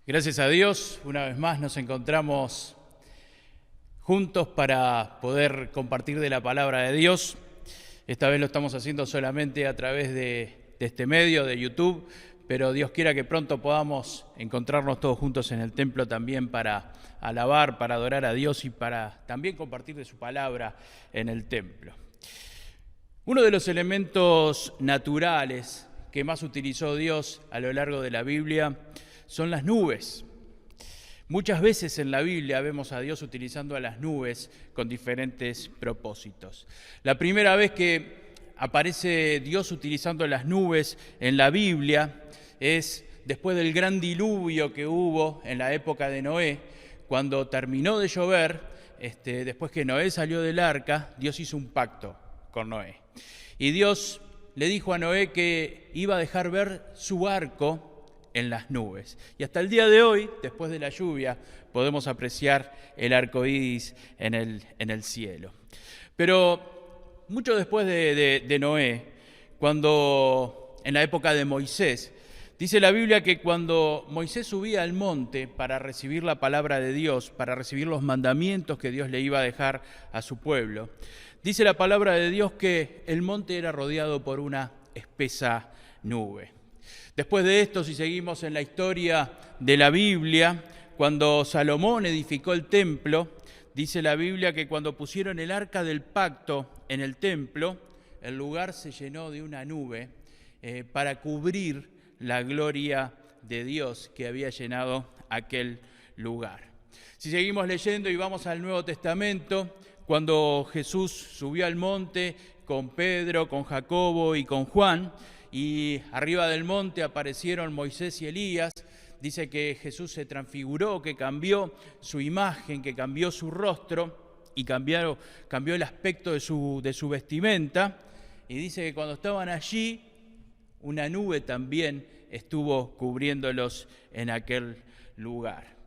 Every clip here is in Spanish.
Gracias a Dios, una vez más nos encontramos juntos para poder compartir de la palabra de Dios. Esta vez lo estamos haciendo solamente a través de este medio, de YouTube, pero Dios quiera que pronto podamos encontrarnos todos juntos en el templo también para alabar, para adorar a Dios y para también compartir de su palabra en el templo. Uno de los elementos naturales que más utilizó Dios a lo largo de la Biblia son las nubes. Muchas veces en la Biblia vemos a Dios utilizando a las nubes con diferentes propósitos. La primera vez que aparece Dios utilizando las nubes en la Biblia es después del gran diluvio que hubo en la época de Noé. Cuando terminó de llover, después que Noé salió del arca, Dios hizo un pacto con Noé. Y Dios le dijo a Noé que iba a dejar ver su arco en las nubes. Y hasta el día de hoy, después de la lluvia, podemos apreciar el arco iris en el cielo. Pero mucho después de Noé, cuando en la época de Moisés, dice la Biblia que cuando Moisés subía al monte para recibir la palabra de Dios, para recibir los mandamientos que Dios le iba a dejar a su pueblo, dice la palabra de Dios que el monte era rodeado por una espesa nube. Después de esto, si seguimos en la historia de la Biblia, cuando Salomón edificó el templo, dice la Biblia que cuando pusieron el arca del pacto en el templo, el lugar se llenó de una nube para cubrir la gloria de Dios que había llenado aquel lugar. Si seguimos leyendo y vamos al Nuevo Testamento, cuando Jesús subió al monte con Pedro, con Jacobo y con Juan, y arriba del monte aparecieron Moisés y Elías, dice que Jesús se transfiguró, que cambió su imagen, que cambió su rostro y cambió el aspecto de su vestimenta, y dice que cuando estaban allí, una nube también estuvo cubriéndolos en aquel lugar.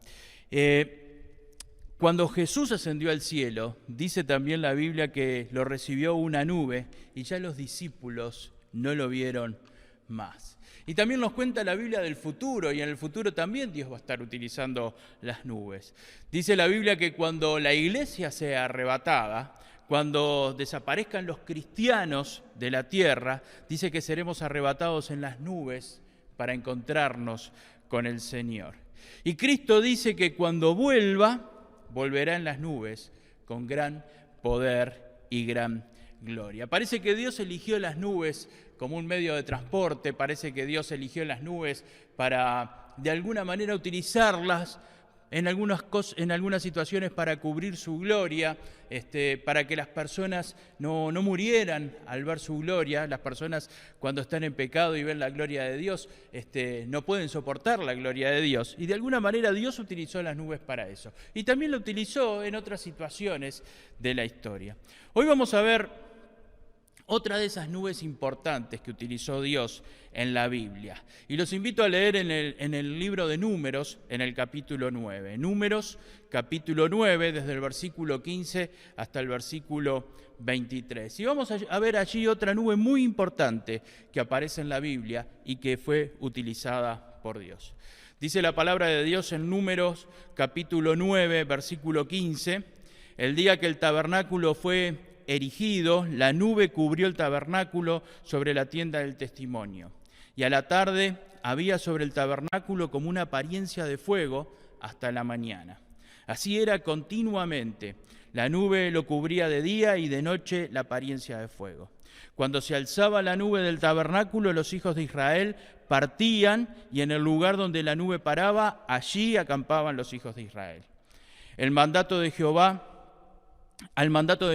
Cuando Jesús ascendió al cielo, dice también la Biblia que lo recibió una nube y ya los discípulos no lo vieron más. Y también nos cuenta la Biblia del futuro, y en el futuro también Dios va a estar utilizando las nubes. Dice la Biblia que cuando la iglesia sea arrebatada, cuando desaparezcan los cristianos de la tierra, dice que seremos arrebatados en las nubes para encontrarnos con el Señor. Y Cristo dice que cuando vuelva, volverá en las nubes con gran poder y gran gloria. Parece que Dios eligió las nubes como un medio de transporte, parece que Dios eligió las nubes para de alguna manera utilizarlas en algunas situaciones para cubrir su gloria, para que las personas no murieran al ver su gloria. Las personas cuando están en pecado y ven la gloria de Dios, no pueden soportar la gloria de Dios. Y de alguna manera Dios utilizó las nubes para eso. Y también lo utilizó en otras situaciones de la historia. Hoy vamos a ver otra de esas nubes importantes que utilizó Dios en la Biblia. Y los invito a leer en el libro de Números, en el capítulo 9. Números, capítulo 9, desde el versículo 15 hasta el versículo 23. Y vamos a ver allí otra nube muy importante que aparece en la Biblia y que fue utilizada por Dios. Dice la palabra de Dios en Números, capítulo 9, versículo 15, el día que el tabernáculo fue erigido, la nube cubrió el tabernáculo sobre la tienda del testimonio. Y a la tarde había sobre el tabernáculo como una apariencia de fuego hasta la mañana. Así era continuamente. La nube lo cubría de día y de noche la apariencia de fuego. Cuando se alzaba la nube del tabernáculo, los hijos de Israel partían y en el lugar donde la nube paraba, allí acampaban los hijos de Israel. Al mandato de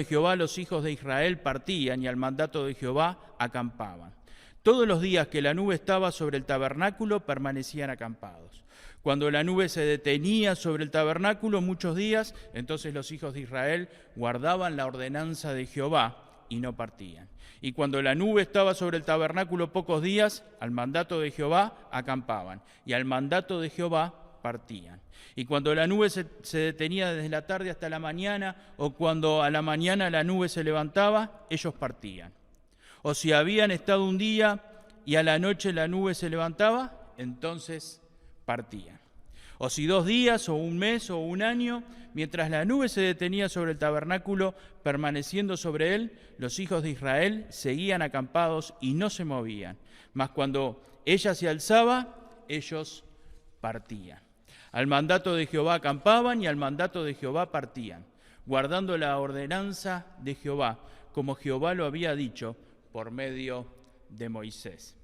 Jehová los hijos de Israel partían y al mandato de Jehová acampaban. Todos los días que la nube estaba sobre el tabernáculo permanecían acampados. Cuando la nube se detenía sobre el tabernáculo muchos días, entonces los hijos de Israel guardaban la ordenanza de Jehová y no partían. Y cuando la nube estaba sobre el tabernáculo pocos días, al mandato de Jehová acampaban y al mandato de Jehová partían. Y cuando la nube se detenía desde la tarde hasta la mañana, o cuando a la mañana la nube se levantaba, ellos partían. O si habían estado un día y a la noche la nube se levantaba, entonces partían. O si 2 días, o un mes, o un año, mientras la nube se detenía sobre el tabernáculo, permaneciendo sobre él, los hijos de Israel seguían acampados y no se movían. Mas cuando ella se alzaba, ellos partían. Al mandato de Jehová acampaban y al mandato de Jehová partían, guardando la ordenanza de Jehová, como Jehová lo había dicho por medio de Moisés.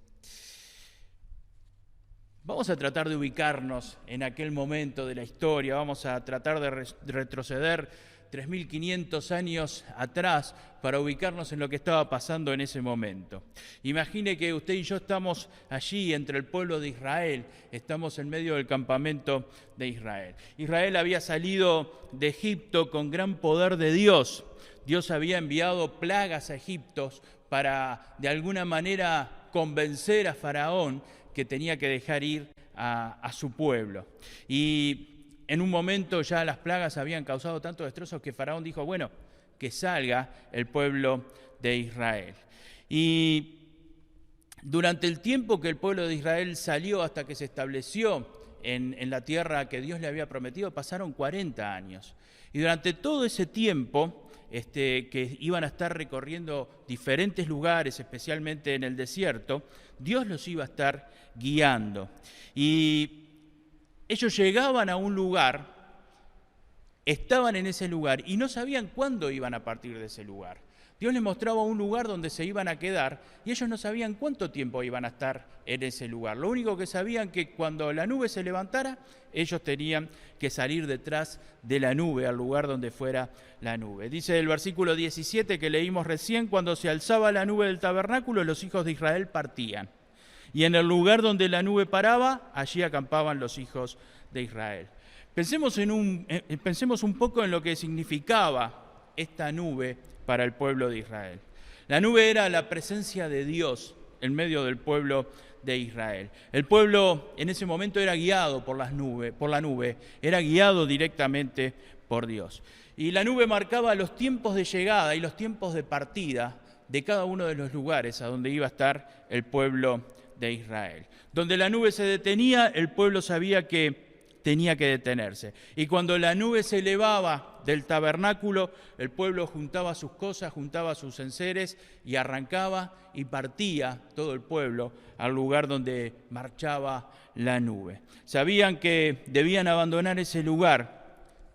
Vamos a tratar de ubicarnos en aquel momento de la historia, vamos a tratar de retroceder 3.500 años atrás para ubicarnos en lo que estaba pasando en ese momento. Imagine que usted y yo estamos allí entre el pueblo de Israel, estamos en medio del campamento de Israel. Israel había salido de Egipto con gran poder de Dios. Dios había enviado plagas a Egipto para de alguna manera convencer a Faraón que tenía que dejar ir a su pueblo. Y en un momento ya las plagas habían causado tantos destrozos que Faraón dijo, bueno, que salga el pueblo de Israel. Y durante el tiempo que el pueblo de Israel salió hasta que se estableció en la tierra que Dios le había prometido, pasaron 40 años. Y durante todo ese tiempo que iban a estar recorriendo diferentes lugares, especialmente en el desierto, Dios los iba a estar guiando. Y ellos llegaban a un lugar, estaban en ese lugar y no sabían cuándo iban a partir de ese lugar. Dios les mostraba un lugar donde se iban a quedar y ellos no sabían cuánto tiempo iban a estar en ese lugar. Lo único que sabían que cuando la nube se levantara, ellos tenían que salir detrás de la nube, al lugar donde fuera la nube. Dice el versículo 17 que leímos recién, cuando se alzaba la nube del tabernáculo, los hijos de Israel partían. Y en el lugar donde la nube paraba, allí acampaban los hijos de Israel. Pensemos un poco en lo que significaba esta nube para el pueblo de Israel. La nube era la presencia de Dios en medio del pueblo de Israel. El pueblo en ese momento era guiado por la nube, era guiado directamente por Dios. Y la nube marcaba los tiempos de llegada y los tiempos de partida de cada uno de los lugares a donde iba a estar el pueblo de Israel. Donde la nube se detenía, el pueblo sabía que tenía que detenerse. Y cuando la nube se elevaba del tabernáculo, el pueblo juntaba sus cosas, juntaba sus enseres y arrancaba y partía todo el pueblo al lugar donde marchaba la nube. Sabían que debían abandonar ese lugar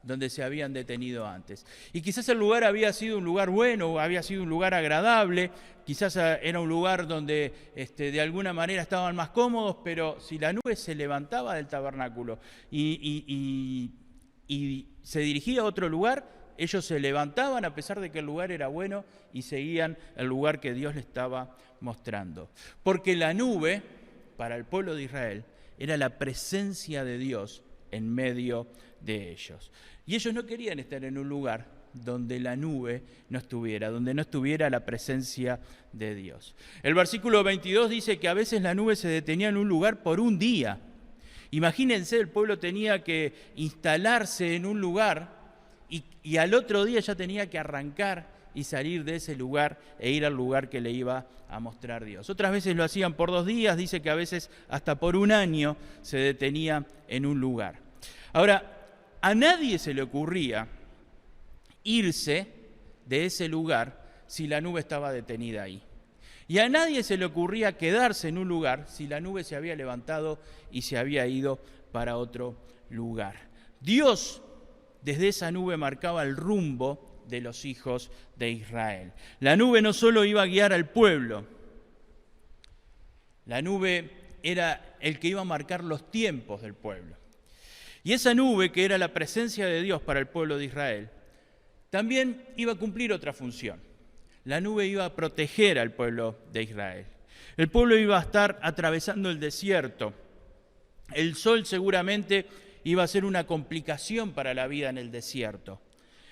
donde se habían detenido antes. Y quizás el lugar había sido un lugar bueno, había sido un lugar agradable, quizás era un lugar donde de alguna manera estaban más cómodos, pero si la nube se levantaba del tabernáculo y se dirigía a otro lugar, ellos se levantaban a pesar de que el lugar era bueno y seguían el lugar que Dios les estaba mostrando. Porque la nube, para el pueblo de Israel, era la presencia de Dios en medio de ellos. Y ellos no querían estar en un lugar donde la nube no estuviera, donde no estuviera la presencia de Dios. El versículo 22 dice que a veces la nube se detenía en un lugar por un día. Imagínense, el pueblo tenía que instalarse en un lugar y al otro día ya tenía que arrancar y salir de ese lugar e ir al lugar que le iba a mostrar Dios. Otras veces lo hacían por 2 días, dice que a veces hasta por un año se detenía en un lugar. Ahora, a nadie se le ocurría irse de ese lugar si la nube estaba detenida ahí. Y a nadie se le ocurría quedarse en un lugar si la nube se había levantado y se había ido para otro lugar. Dios, desde esa nube, marcaba el rumbo de los hijos de Israel. La nube no solo iba a guiar al pueblo, la nube era el que iba a marcar los tiempos del pueblo. Y esa nube, que era la presencia de Dios para el pueblo de Israel, también iba a cumplir otra función. La nube iba a proteger al pueblo de Israel. El pueblo iba a estar atravesando el desierto. El sol seguramente iba a ser una complicación para la vida en el desierto.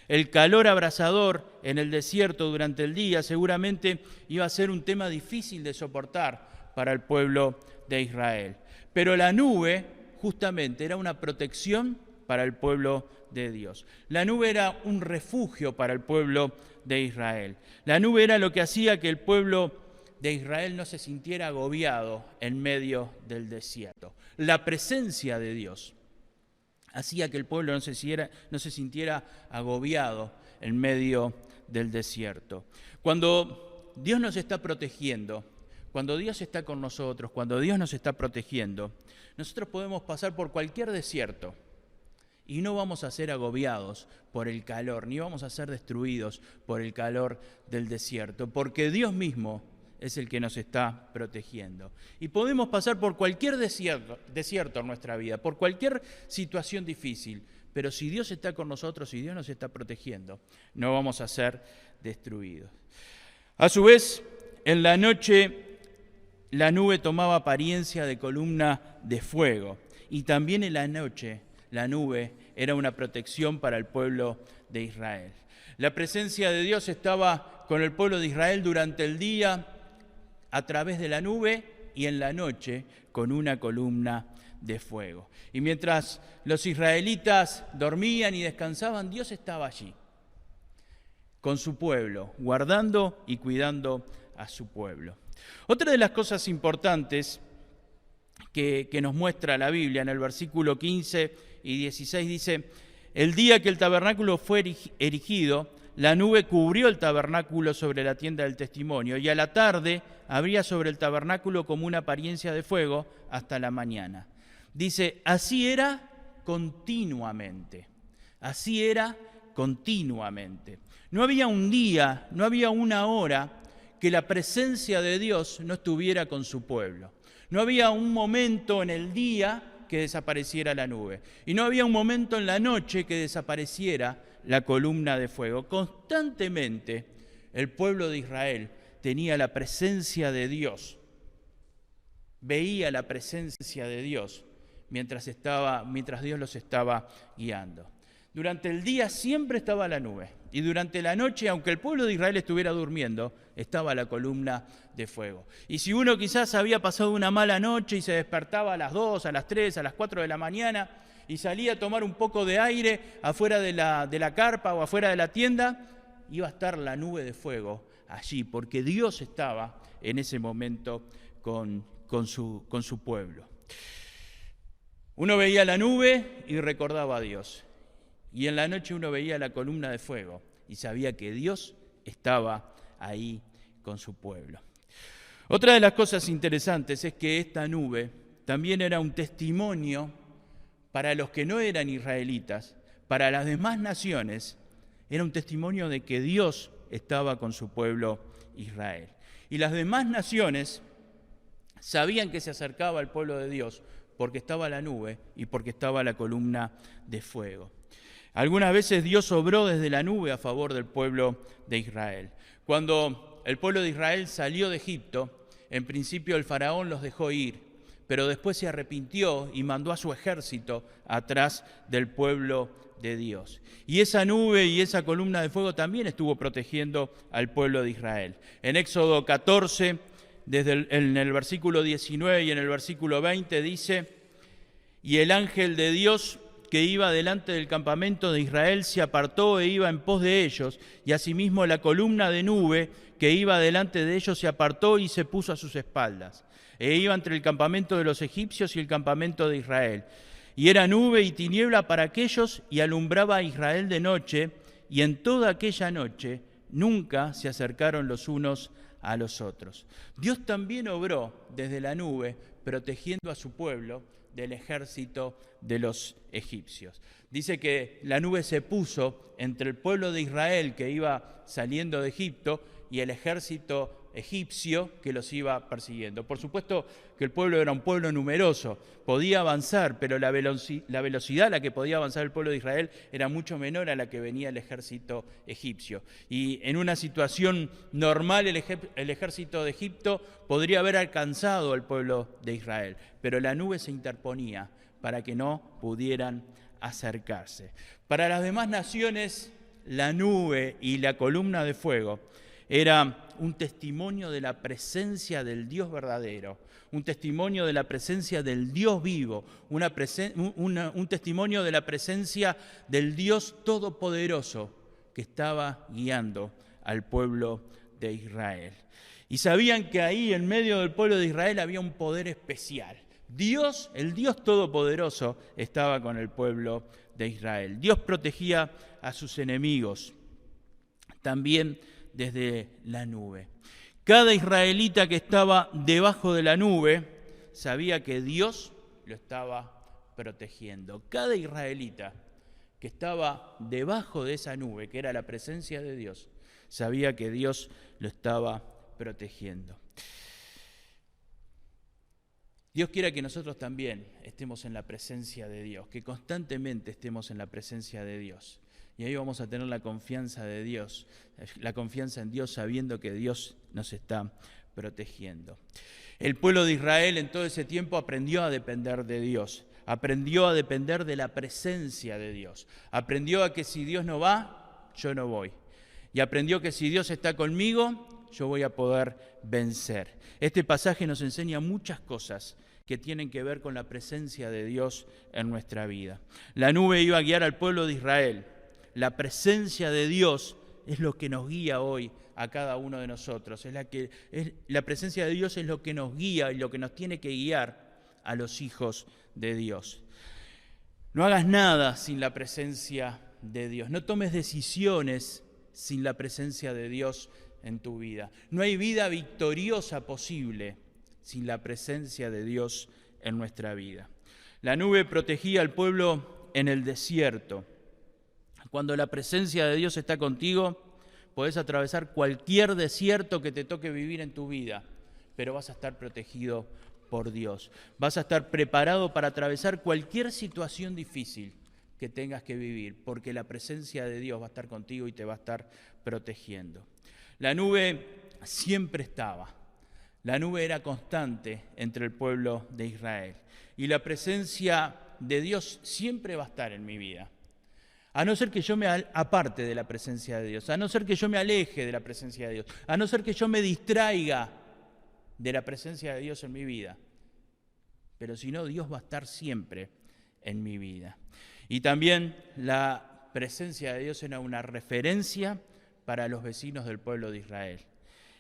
El calor abrasador en el desierto durante el día seguramente iba a ser un tema difícil de soportar para el pueblo de Israel. Pero la nube justamente era una protección para el pueblo de Dios. La nube era un refugio para el pueblo de Israel. La nube era lo que hacía que el pueblo de Israel no se sintiera agobiado en medio del desierto. La presencia de Dios hacía que el pueblo no se sintiera agobiado en medio del desierto. Cuando Dios nos está protegiendo, cuando Dios está con nosotros, cuando Dios nos está protegiendo, nosotros podemos pasar por cualquier desierto y no vamos a ser agobiados por el calor, ni vamos a ser destruidos por el calor del desierto, porque Dios mismo es el que nos está protegiendo. Y podemos pasar por cualquier desierto en nuestra vida, por cualquier situación difícil, pero si Dios está con nosotros, si Dios nos está protegiendo, no vamos a ser destruidos. A su vez, en la noche la nube tomaba apariencia de columna de fuego, y también en la noche la nube era una protección para el pueblo de Israel. La presencia de Dios estaba con el pueblo de Israel durante el día a través de la nube y en la noche con una columna de fuego. Y mientras los israelitas dormían y descansaban, Dios estaba allí con su pueblo, guardando y cuidando a su pueblo. Otra de las cosas importantes que nos muestra la Biblia en el versículo 15 y 16 dice: el día que el tabernáculo fue erigido, la nube cubrió el tabernáculo sobre la tienda del testimonio, y a la tarde habría sobre el tabernáculo como una apariencia de fuego hasta la mañana. Dice, así era continuamente. Así era continuamente. No había un día, no había una hora que la presencia de Dios no estuviera con su pueblo. No había un momento en el día que desapareciera la nube. Y no había un momento en la noche que desapareciera la columna de fuego. Constantemente el pueblo de Israel tenía la presencia de Dios, veía la presencia de Dios mientras Dios los estaba guiando. Durante el día siempre estaba la nube y durante la noche, aunque el pueblo de Israel estuviera durmiendo, estaba la columna de fuego. Y si uno quizás había pasado una mala noche y se despertaba a las 2, a las 3, a las 4 de la mañana y salía a tomar un poco de aire afuera de la carpa o afuera de la tienda, iba a estar la nube de fuego allí, porque Dios estaba en ese momento con su pueblo. Uno veía la nube y recordaba a Dios. Y en la noche uno veía la columna de fuego y sabía que Dios estaba ahí con su pueblo. Otra de las cosas interesantes es que esta nube también era un testimonio para los que no eran israelitas, para las demás naciones, era un testimonio de que Dios estaba con su pueblo Israel. Y las demás naciones sabían que se acercaba al pueblo de Dios porque estaba la nube y porque estaba la columna de fuego. Algunas veces Dios obró desde la nube a favor del pueblo de Israel. Cuando el pueblo de Israel salió de Egipto, en principio el faraón los dejó ir, pero después se arrepintió y mandó a su ejército atrás del pueblo de Dios. Y esa nube y esa columna de fuego también estuvo protegiendo al pueblo de Israel. En Éxodo 14, en el versículo 19 y en el versículo 20 dice: y el ángel de Dios que iba delante del campamento de Israel se apartó e iba en pos de ellos, y asimismo la columna de nube que iba delante de ellos se apartó y se puso a sus espaldas. E iba entre el campamento de los egipcios y el campamento de Israel. Y era nube y tiniebla para aquellos, y alumbraba a Israel de noche, y en toda aquella noche nunca se acercaron los unos a los otros. Dios también obró desde la nube, protegiendo a su pueblo del ejército de los egipcios. Dice que la nube se puso entre el pueblo de Israel que iba saliendo de Egipto y el ejército egipcio que los iba persiguiendo. Por supuesto que el pueblo era un pueblo numeroso, podía avanzar, pero la velocidad a la que podía avanzar el pueblo de Israel era mucho menor a la que venía el ejército egipcio. Y en una situación normal el ejército de Egipto podría haber alcanzado al pueblo de Israel, pero la nube se interponía para que no pudieran acercarse. Para las demás naciones, la nube y la columna de fuego era un testimonio de la presencia del Dios verdadero, un testimonio de la presencia del Dios vivo, un testimonio de la presencia del Dios todopoderoso que estaba guiando al pueblo de Israel. Y sabían que ahí, en medio del pueblo de Israel, había un poder especial, Dios, el Dios Todopoderoso, estaba con el pueblo de Israel. Dios protegía a sus enemigos, también desde la nube. Cada israelita que estaba debajo de la nube sabía que Dios lo estaba protegiendo. Cada israelita que estaba debajo de esa nube, que era la presencia de Dios, sabía que Dios lo estaba protegiendo. Dios quiere que nosotros también estemos en la presencia de Dios, que constantemente estemos en la presencia de Dios. Y ahí vamos a tener la confianza de Dios, la confianza en Dios sabiendo que Dios nos está protegiendo. El pueblo de Israel en todo ese tiempo aprendió a depender de Dios, aprendió a depender de la presencia de Dios, aprendió a que si Dios no va, yo no voy. Y aprendió que si Dios está conmigo, yo voy a poder vencer. Este pasaje nos enseña muchas cosas que tienen que ver con la presencia de Dios en nuestra vida. La nube iba a guiar al pueblo de Israel. La presencia de Dios es lo que nos guía hoy a cada uno de nosotros. La presencia de Dios es lo que nos guía y lo que nos tiene que guiar a los hijos de Dios. No hagas nada sin la presencia de Dios. No tomes decisiones sin la presencia de Dios en tu vida. No hay vida victoriosa posible sin la presencia de Dios en nuestra vida. La nube protegía al pueblo en el desierto. Cuando la presencia de Dios está contigo, podés atravesar cualquier desierto que te toque vivir en tu vida, pero vas a estar protegido por Dios. Vas a estar preparado para atravesar cualquier situación difícil que tengas que vivir, porque la presencia de Dios va a estar contigo y te va a estar protegiendo. La nube siempre estaba. La nube era constante entre el pueblo de Israel. Y la presencia de Dios siempre va a estar en mi vida. A no ser que yo me aparte de la presencia de Dios, a no ser que yo me aleje de la presencia de Dios, a no ser que yo me distraiga de la presencia de Dios en mi vida. Pero si no, Dios va a estar siempre en mi vida. Y también la presencia de Dios era una referencia para los vecinos del pueblo de Israel.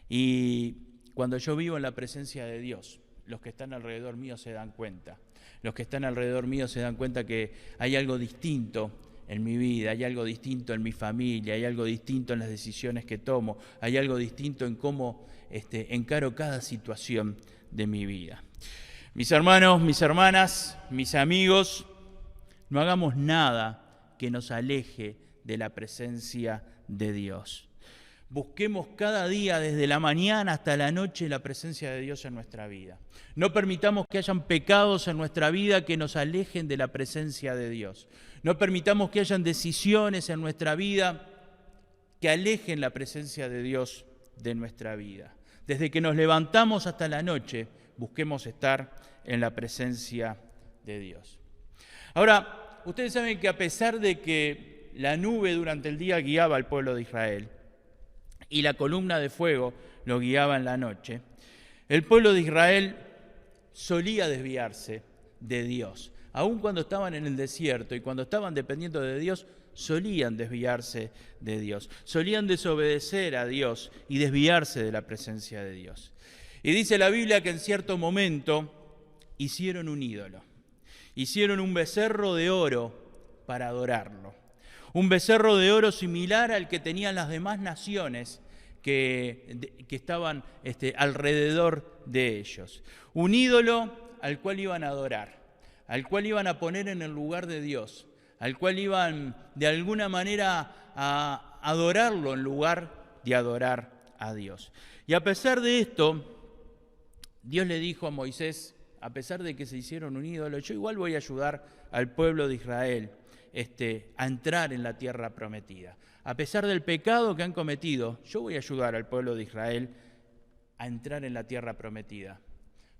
Y cuando yo vivo en la presencia de Dios, los que están alrededor mío se dan cuenta. Los que están alrededor mío se dan cuenta que hay algo distinto en mi vida, hay algo distinto en mi familia, hay algo distinto en las decisiones que tomo, hay algo distinto en cómo encaro cada situación de mi vida. Mis hermanos, mis hermanas, mis amigos, no hagamos nada que nos aleje de la presencia de Dios. Busquemos cada día, desde la mañana hasta la noche, la presencia de Dios en nuestra vida. No permitamos que hayan pecados en nuestra vida que nos alejen de la presencia de Dios. No permitamos que hayan decisiones en nuestra vida que alejen la presencia de Dios de nuestra vida. Desde que nos levantamos hasta la noche, busquemos estar en la presencia de Dios. Ahora, ustedes saben que a pesar de que la nube durante el día guiaba al pueblo de Israel y la columna de fuego lo guiaba en la noche, el pueblo de Israel solía desviarse de Dios. Aun cuando estaban en el desierto y cuando estaban dependiendo de Dios, solían desviarse de Dios. Solían desobedecer a Dios y desviarse de la presencia de Dios. Y dice la Biblia que en cierto momento hicieron un ídolo. Hicieron un becerro de oro para adorarlo. Un becerro de oro similar al que tenían las demás naciones que estaban alrededor de ellos. Un ídolo al cual iban a adorar, al cual iban a poner en el lugar de Dios, al cual iban de alguna manera a adorarlo en lugar de adorar a Dios. Y a pesar de esto, Dios le dijo a Moisés, a pesar de que se hicieron un ídolo, yo igual voy a ayudar al pueblo de Israel a entrar en la tierra prometida. A pesar del pecado que han cometido, yo voy a ayudar al pueblo de Israel a entrar en la tierra prometida.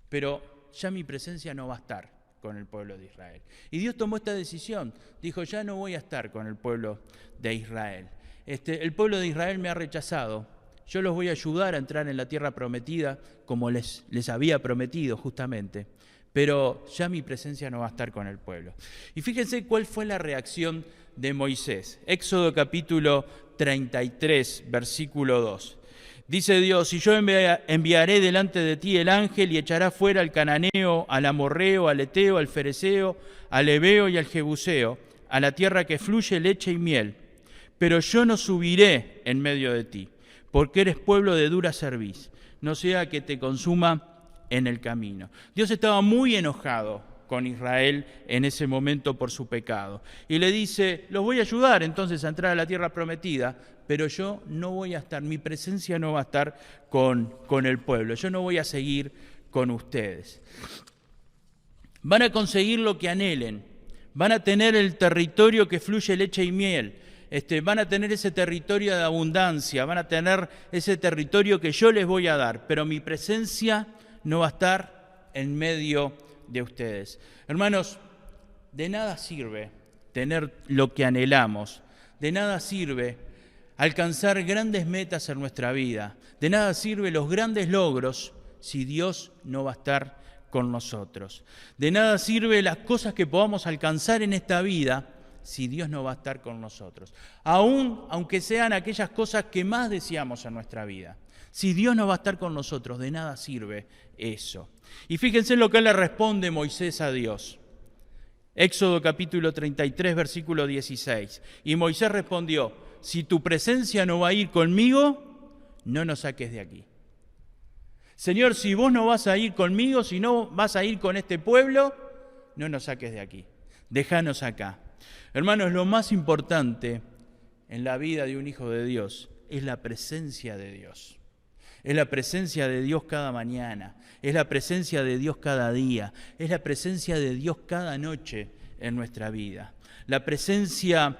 Pero ya mi presencia no va a estar con el pueblo de Israel. Y Dios tomó esta decisión. Dijo, ya no voy a estar con el pueblo de Israel. El pueblo de Israel me ha rechazado. Yo los voy a ayudar a entrar en la tierra prometida como les había prometido justamente. Pero ya mi presencia no va a estar con el pueblo. Y fíjense cuál fue la reacción de Moisés. Éxodo capítulo 33, versículo 2. Dice Dios, y yo enviaré delante de ti el ángel y echará fuera al cananeo, al amorreo, al eteo, al fereceo, al heveo y al jebuseo, a la tierra que fluye leche y miel. Pero yo no subiré en medio de ti, porque eres pueblo de dura cerviz, no sea que te consuma en el camino. Dios estaba muy enojado con Israel en ese momento por su pecado. Y le dice, los voy a ayudar entonces a entrar a la tierra prometida, pero yo no voy a estar, mi presencia no va a estar con el pueblo, yo no voy a seguir con ustedes. Van a conseguir lo que anhelen, van a tener el territorio que fluye leche y miel, van a tener ese territorio de abundancia, van a tener ese territorio que yo les voy a dar, pero mi presencia no va a estar en medio de ustedes. Hermanos, de nada sirve tener lo que anhelamos, de nada sirve alcanzar grandes metas en nuestra vida, de nada sirve los grandes logros si Dios no va a estar con nosotros. De nada sirve las cosas que podamos alcanzar en esta vida si Dios no va a estar con nosotros. Aunque sean aquellas cosas que más deseamos en nuestra vida. Si Dios no va a estar con nosotros, de nada sirve eso. Y fíjense lo que le responde Moisés a Dios. Éxodo capítulo 33, versículo 16. Y Moisés respondió, si tu presencia no va a ir conmigo, no nos saques de aquí. Señor, si vos no vas a ir conmigo, si no vas a ir con este pueblo, no nos saques de aquí. Déjanos acá. Hermanos, lo más importante en la vida de un hijo de Dios es la presencia de Dios. Es la presencia de Dios cada mañana, es la presencia de Dios cada día, es la presencia de Dios cada noche en nuestra vida. La presencia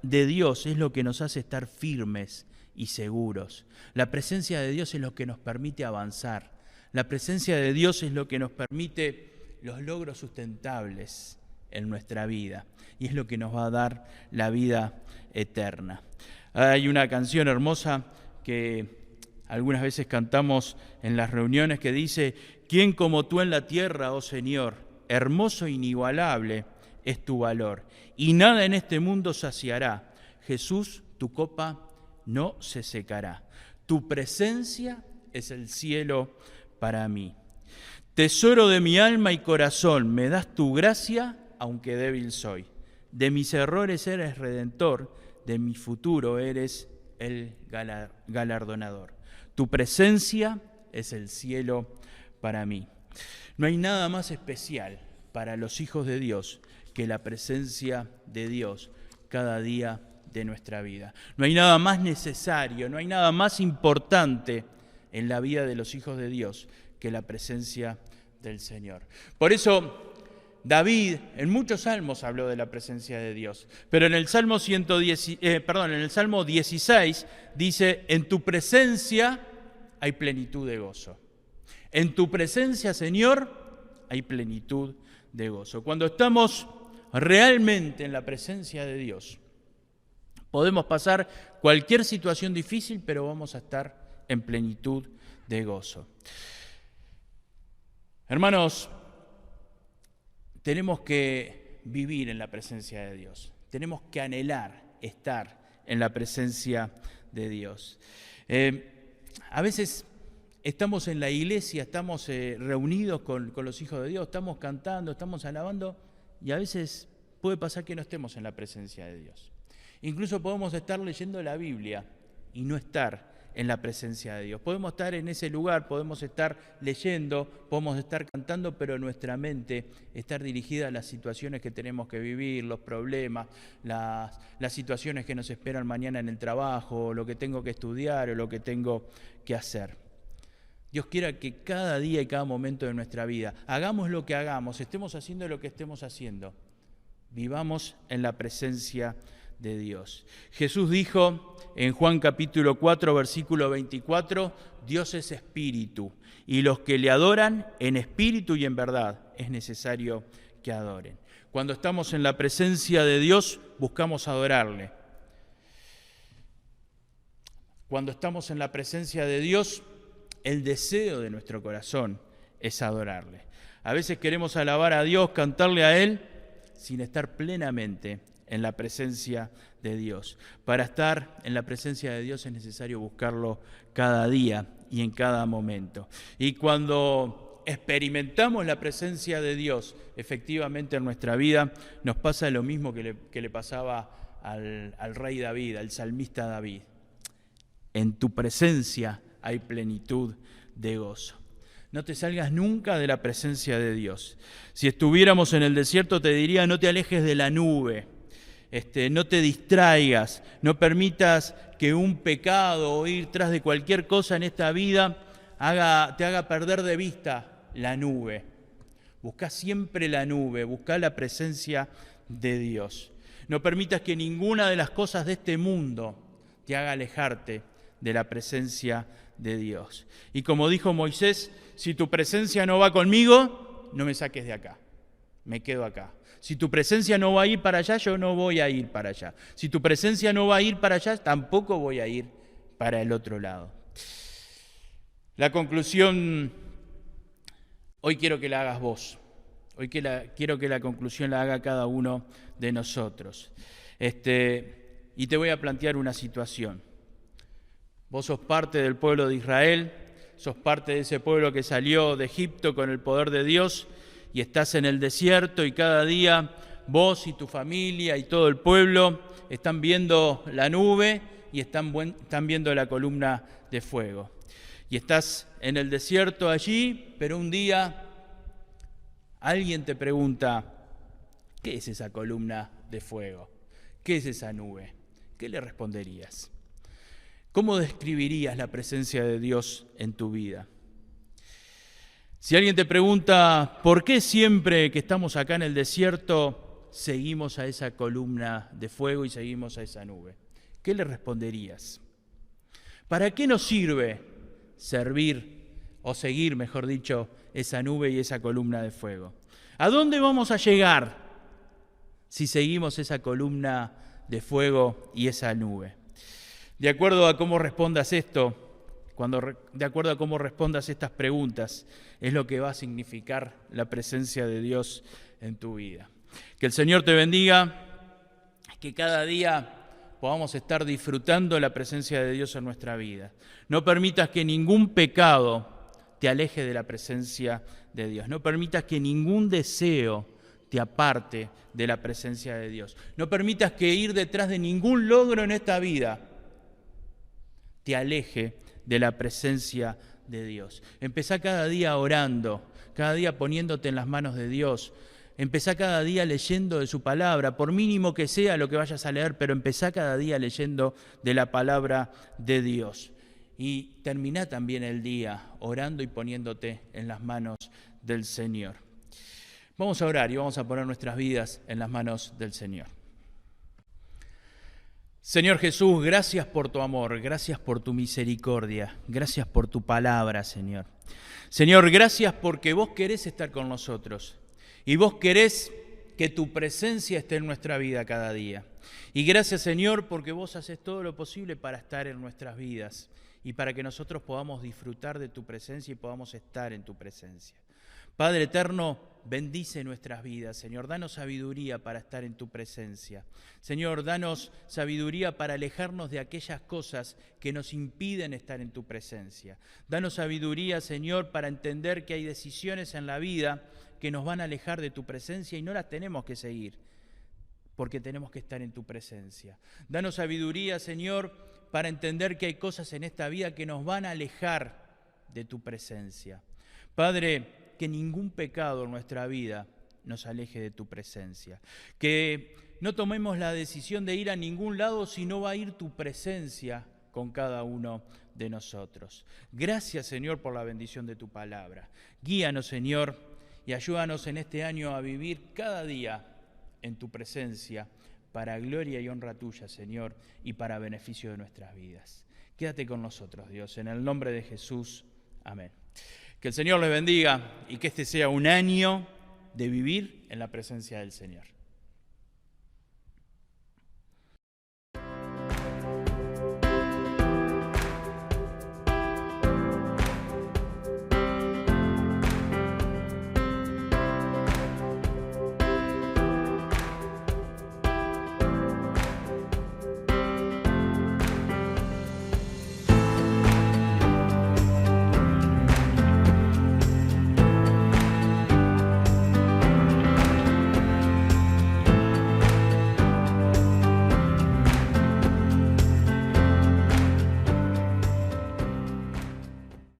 de Dios es lo que nos hace estar firmes y seguros. La presencia de Dios es lo que nos permite avanzar. La presencia de Dios es lo que nos permite los logros sustentables en nuestra vida y es lo que nos va a dar la vida eterna. Hay una canción hermosa que algunas veces cantamos en las reuniones que dice, ¿quién como tú en la tierra, oh Señor? Hermoso e inigualable es tu valor, y nada en este mundo saciará. Jesús, tu copa no se secará. Tu presencia es el cielo para mí. Tesoro de mi alma y corazón, me das tu gracia, aunque débil soy. De mis errores eres redentor, de mi futuro eres el galardonador. Tu presencia es el cielo para mí. No hay nada más especial para los hijos de Dios que la presencia de Dios cada día de nuestra vida. No hay nada más necesario, no hay nada más importante en la vida de los hijos de Dios que la presencia del Señor. Por eso David en muchos salmos habló de la presencia de Dios, pero en el Salmo 16 dice, en tu presencia hay plenitud de gozo. En tu presencia, Señor, hay plenitud de gozo. Cuando estamos realmente en la presencia de Dios, podemos pasar cualquier situación difícil, pero vamos a estar en plenitud de gozo. Hermanos, tenemos que vivir en la presencia de Dios. Tenemos que anhelar estar en la presencia de Dios. A veces estamos en la iglesia, estamos reunidos con los hijos de Dios, estamos cantando, estamos alabando, y a veces puede pasar que no estemos en la presencia de Dios. Incluso podemos estar leyendo la Biblia y no estar en la presencia de Dios. Podemos estar en ese lugar, podemos estar leyendo, podemos estar cantando, pero nuestra mente estar dirigida a las situaciones que tenemos que vivir, los problemas, las situaciones que nos esperan mañana en el trabajo, lo que tengo que estudiar o lo que tengo que hacer. Dios quiera que cada día y cada momento de nuestra vida, hagamos lo que hagamos, estemos haciendo lo que estemos haciendo, vivamos en la presencia de Dios. Jesús dijo en Juan capítulo 4, versículo 24, Dios es espíritu, y los que le adoran en espíritu y en verdad es necesario que adoren. Cuando estamos en la presencia de Dios, buscamos adorarle. Cuando estamos en la presencia de Dios, el deseo de nuestro corazón es adorarle. A veces queremos alabar a Dios, cantarle a Él, sin estar plenamente en la presencia de Dios. Para estar en la presencia de Dios es necesario buscarlo cada día y en cada momento. Y cuando experimentamos la presencia de Dios efectivamente en nuestra vida, nos pasa lo mismo que le pasaba al rey David, al salmista David. En tu presencia hay plenitud de gozo. No te salgas nunca de la presencia de Dios. Si estuviéramos en el desierto te diría, no te alejes de la nube, no te distraigas, no permitas que un pecado o ir tras de cualquier cosa en esta vida te haga perder de vista la nube. Buscá siempre la nube, buscá la presencia de Dios. No permitas que ninguna de las cosas de este mundo te haga alejarte de la presencia de Dios. Y como dijo Moisés, si tu presencia no va conmigo, no me saques de acá, me quedo acá. Si tu presencia no va a ir para allá, yo no voy a ir para allá. Si tu presencia no va a ir para allá, tampoco voy a ir para el otro lado. La conclusión, hoy quiero que la hagas vos. Hoy quiero que la conclusión la haga cada uno de nosotros. Y te voy a plantear una situación. Vos sos parte del pueblo de Israel, sos parte de ese pueblo que salió de Egipto con el poder de Dios y estás en el desierto y cada día vos y tu familia y todo el pueblo están viendo la nube y están viendo la columna de fuego. Y estás en el desierto allí, pero un día alguien te pregunta, ¿qué es esa columna de fuego? ¿Qué es esa nube? ¿Qué le responderías? ¿Cómo describirías la presencia de Dios en tu vida? Si alguien te pregunta, ¿por qué siempre que estamos acá en el desierto seguimos a esa columna de fuego y seguimos a esa nube? ¿Qué le responderías? ¿Para qué nos sirve servir o seguir, mejor dicho, esa nube y esa columna de fuego? ¿A dónde vamos a llegar si seguimos esa columna de fuego y esa nube? De acuerdo a cómo respondas esto, de acuerdo a cómo respondas estas preguntas, es lo que va a significar la presencia de Dios en tu vida. Que el Señor te bendiga, que cada día podamos estar disfrutando la presencia de Dios en nuestra vida. No permitas que ningún pecado te aleje de la presencia de Dios. No permitas que ningún deseo te aparte de la presencia de Dios. No permitas que ir detrás de ningún logro en esta vida te aleje de la presencia de Dios. Empezá cada día orando, cada día poniéndote en las manos de Dios. Empezá cada día leyendo de su palabra, por mínimo que sea lo que vayas a leer, pero empezá cada día leyendo de la palabra de Dios. Y terminá también el día orando y poniéndote en las manos del Señor. Vamos a orar y vamos a poner nuestras vidas en las manos del Señor. Señor Jesús, gracias por tu amor, gracias por tu misericordia, gracias por tu palabra, Señor. Señor, gracias porque vos querés estar con nosotros y vos querés que tu presencia esté en nuestra vida cada día. Y gracias, Señor, porque vos haces todo lo posible para estar en nuestras vidas y para que nosotros podamos disfrutar de tu presencia y podamos estar en tu presencia. Padre eterno, bendice nuestras vidas, Señor. Danos sabiduría para estar en tu presencia. Señor, danos sabiduría para alejarnos de aquellas cosas que nos impiden estar en tu presencia. Danos sabiduría, Señor, para entender que hay decisiones en la vida que nos van a alejar de tu presencia y no las tenemos que seguir, porque tenemos que estar en tu presencia. Danos sabiduría, Señor, para entender que hay cosas en esta vida que nos van a alejar de tu presencia. Padre, que ningún pecado en nuestra vida nos aleje de tu presencia. Que no tomemos la decisión de ir a ningún lado si no va a ir tu presencia con cada uno de nosotros. Gracias, Señor, por la bendición de tu palabra. Guíanos, Señor, y ayúdanos en este año a vivir cada día en tu presencia para gloria y honra tuya, Señor, y para beneficio de nuestras vidas. Quédate con nosotros, Dios, en el nombre de Jesús. Amén. Que el Señor les bendiga y que este sea un año de vivir en la presencia del Señor.